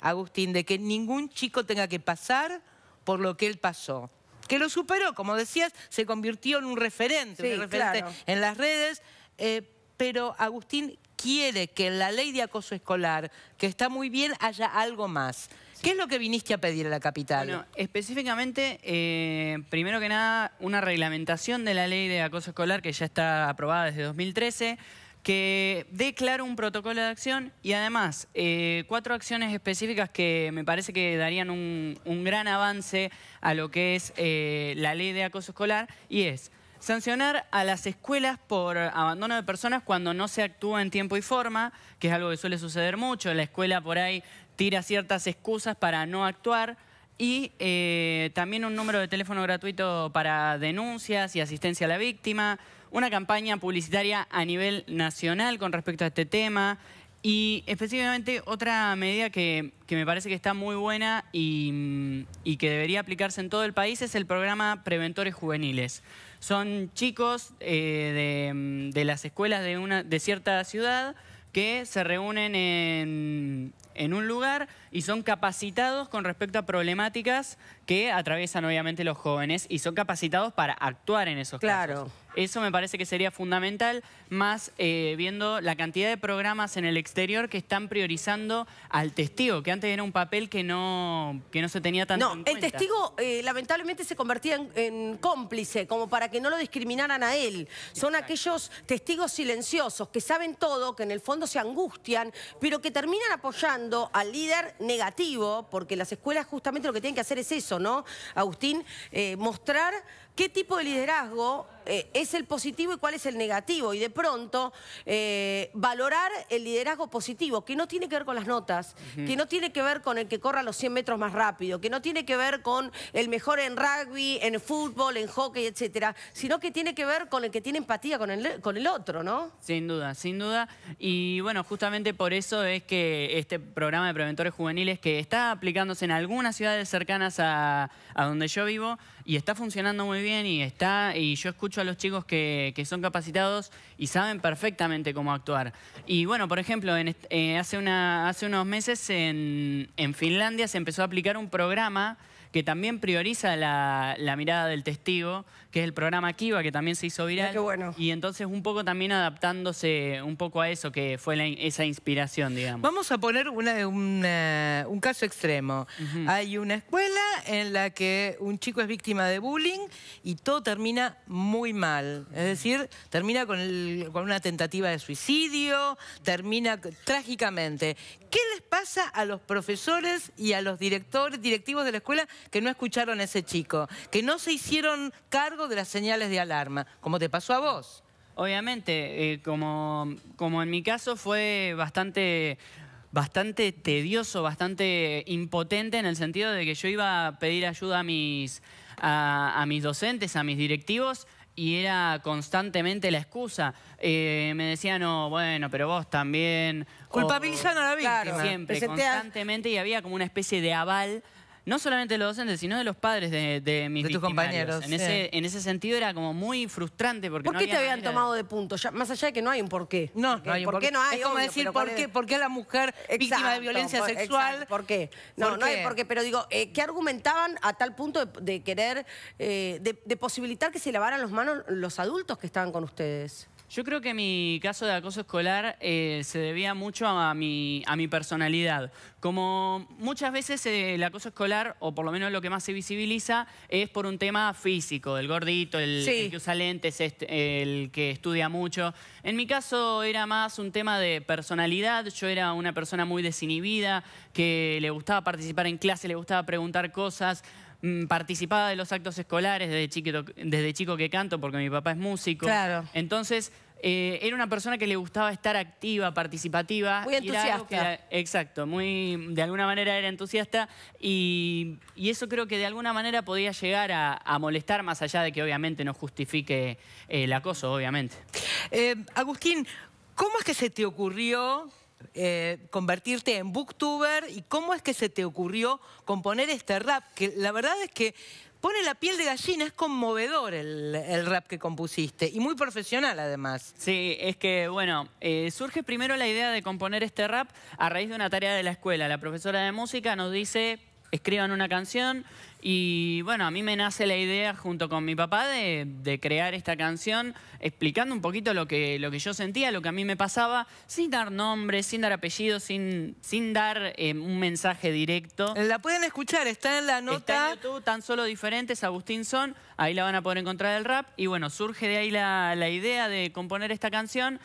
Agustín, de que ningún chico tenga que pasar por lo que él pasó. Que lo superó, como decías, se convirtió en un referente, Claro. en las redes, pero Agustín quiere que en la ley de acoso escolar, que está muy bien, haya algo más. ¿Qué es lo que viniste a pedir a la capital? Bueno, específicamente, primero que nada, una reglamentación de la ley de acoso escolar que ya está aprobada desde 2013, que dé claro un protocolo de acción y además 4 acciones específicas que me parece que darían un gran avance a lo que es la ley de acoso escolar, y es sancionar a las escuelas por abandono de personas cuando no se actúa en tiempo y forma, que es algo que suele suceder mucho. La escuela por ahí tira ciertas excusas para no actuar. Y también un número de teléfono gratuito para denuncias y asistencia a la víctima. Una campaña publicitaria a nivel nacional con respecto a este tema. Y específicamente otra medida que me parece que está muy buena y que debería aplicarse en todo el país es el programa Preventores Juveniles. Son chicos de las escuelas de cierta ciudad que se reúnen en un lugar y son capacitados con respecto a problemáticas que atraviesan obviamente los jóvenes y son capacitados para actuar en esos casos. Eso me parece que sería fundamental, más viendo la cantidad de programas en el exterior que están priorizando al testigo, que antes era un papel que no se tenía tanto en cuenta. El testigo lamentablemente se convertía en cómplice, como para que no lo discriminaran a él. Son aquellos testigos silenciosos que saben todo, que en el fondo se angustian, pero que terminan apoyando al líder negativo, porque las escuelas justamente lo que tienen que hacer es eso, ¿no, Agustín? Mostrar qué tipo de liderazgo es el positivo y cuál es el negativo. Y de pronto valorar el liderazgo positivo, que no tiene que ver con las notas, que no tiene que ver con el que corra los 100 metros más rápido, que no tiene que ver con el mejor en rugby, en fútbol, en hockey, etcétera, sino que tiene que ver con el que tiene empatía con el otro, ¿no? Sin duda, sin duda. Y bueno, justamente por eso es que este programa de Preventores Juveniles, que está aplicándose en algunas ciudades cercanas a donde yo vivo, y está funcionando muy bien, y yo escucho a los chicos que son capacitados y saben perfectamente cómo actuar. Y bueno, por ejemplo, hace unos meses en Finlandia se empezó a aplicar un programa que también prioriza la mirada del testigo, que es el programa Kiva, que también se hizo viral. Qué bueno. Y entonces un poco también adaptándose un poco a eso, que fue esa inspiración, digamos. Vamos a poner un caso extremo. Hay una escuela en la que un chico es víctima de bullying y todo termina muy mal. Es decir, termina con una tentativa de suicidio, termina trágicamente. ¿Qué les pasa a los profesores y a los directivos de la escuela que no escucharon a ese chico? Que no se hicieron cargo de las señales de alarma, como te pasó a vos. Obviamente, como en mi caso fue bastante tedioso, bastante impotente, en el sentido de que yo iba a pedir ayuda a mis docentes, a mis directivos, y era constantemente la excusa. Me decían, no, bueno, pero vos también. Culpabilizando a la víctima. Claro, siempre, constantemente, y había como una especie de aval, no solamente de los docentes, sino de los padres de mis tus compañeros. En ese sentido era como muy frustrante. Porque ¿Por qué te habían tomado de punto? Ya, más allá de que no hay un porqué. No hay un porqué. No hay, es como obvio, decir, pero ¿por qué la mujer víctima de violencia sexual? Exacto, ¿por qué? No hay por qué, pero digo, ¿qué argumentaban a tal punto de querer, de posibilitar que se lavaran las manos los adultos que estaban con ustedes? Yo creo que mi caso de acoso escolar se debía mucho a mi personalidad. Como muchas veces el acoso escolar, o por lo menos lo que más se visibiliza, es por un tema físico, el gordito, el que usa lentes, el que estudia mucho. En mi caso era más un tema de personalidad. Yo era una persona muy desinhibida, que le gustaba participar en clase, le gustaba preguntar cosas. Participaba de los actos escolares desde chico que canto, porque mi papá es músico. Claro. Entonces, era una persona que le gustaba estar activa, participativa. Muy entusiasta. Exacto, de alguna manera era entusiasta, y eso creo que de alguna manera podía llegar a molestar, más allá de que obviamente no justifique el acoso, obviamente. Agustín, ¿cómo es que se te ocurrió convertirte en booktuber y cómo es que se te ocurrió componer este rap, que la verdad es que pone la piel de gallina, es conmovedor el rap que compusiste y muy profesional además. Sí, es que, bueno, surge primero la idea de componer este rap a raíz de una tarea de la escuela. La profesora de música nos dice, escriban una canción y, bueno, a mí me nace la idea junto con mi papá de crear esta canción explicando un poquito lo que yo sentía, lo que a mí me pasaba, sin dar nombres, sin dar apellidos, sin dar un mensaje directo. La pueden escuchar, está en la nota. Está en YouTube, Tan Solo Diferentes, Agustín Son, ahí la van a poder encontrar el rap. Y bueno, surge de ahí la idea de componer esta canción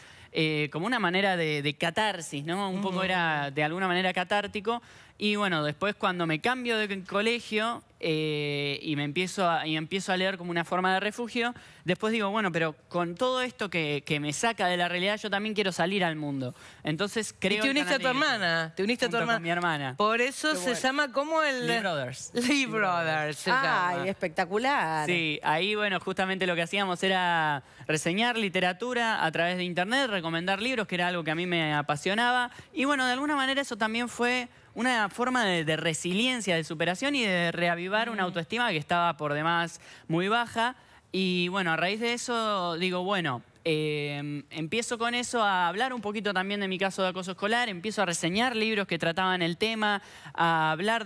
como una manera de catarsis, ¿no? Un poco era de alguna manera catártico. Y bueno, después cuando me cambio de colegio y empiezo a leer como una forma de refugio, después digo, bueno, pero con todo esto que me saca de la realidad, yo también quiero salir al mundo. Entonces creo Y te uniste a tu hermana. Te uniste a tu hermana. Con mi hermana. Por eso se llama como el... Lee Brothers. Lee Brothers se llama. Ay, espectacular. Sí, ahí, bueno, justamente lo que hacíamos era reseñar literatura a través de internet, recomendar libros, que era algo que a mí me apasionaba. Y bueno, de alguna manera eso también fue una forma de resiliencia, de superación y de reavivar una autoestima que estaba por demás muy baja. Y bueno, a raíz de eso digo, bueno, empiezo con eso a hablar un poquito también de mi caso de acoso escolar, empiezo a reseñar libros que trataban el tema, a hablar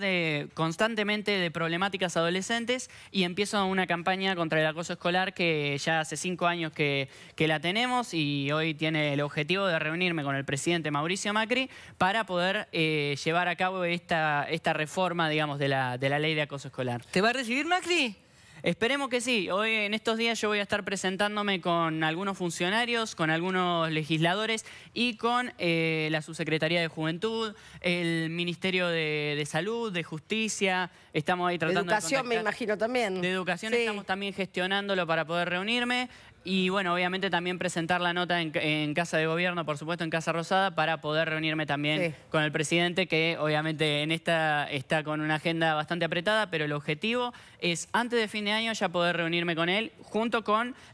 constantemente de problemáticas adolescentes y empiezo una campaña contra el acoso escolar que ya hace 5 años que la tenemos y hoy tiene el objetivo de reunirme con el presidente Mauricio Macri para poder llevar a cabo esta reforma, digamos, de la ley de acoso escolar. ¿Te va a recibir Macri? Esperemos que sí. Hoy, en estos días, yo voy a estar presentándome con algunos funcionarios, con algunos legisladores y con la Subsecretaría de Juventud, el Ministerio de Salud, de Justicia. Estamos ahí tratando de Educación, me imagino también. De Educación Sí. estamos también gestionándolo para poder reunirme. Y bueno, obviamente también presentar la nota en Casa de Gobierno, por supuesto, en Casa Rosada, para poder reunirme también con el presidente, que obviamente en esta está con una agenda bastante apretada, pero el objetivo es antes de fin de año ya poder reunirme con él, junto con la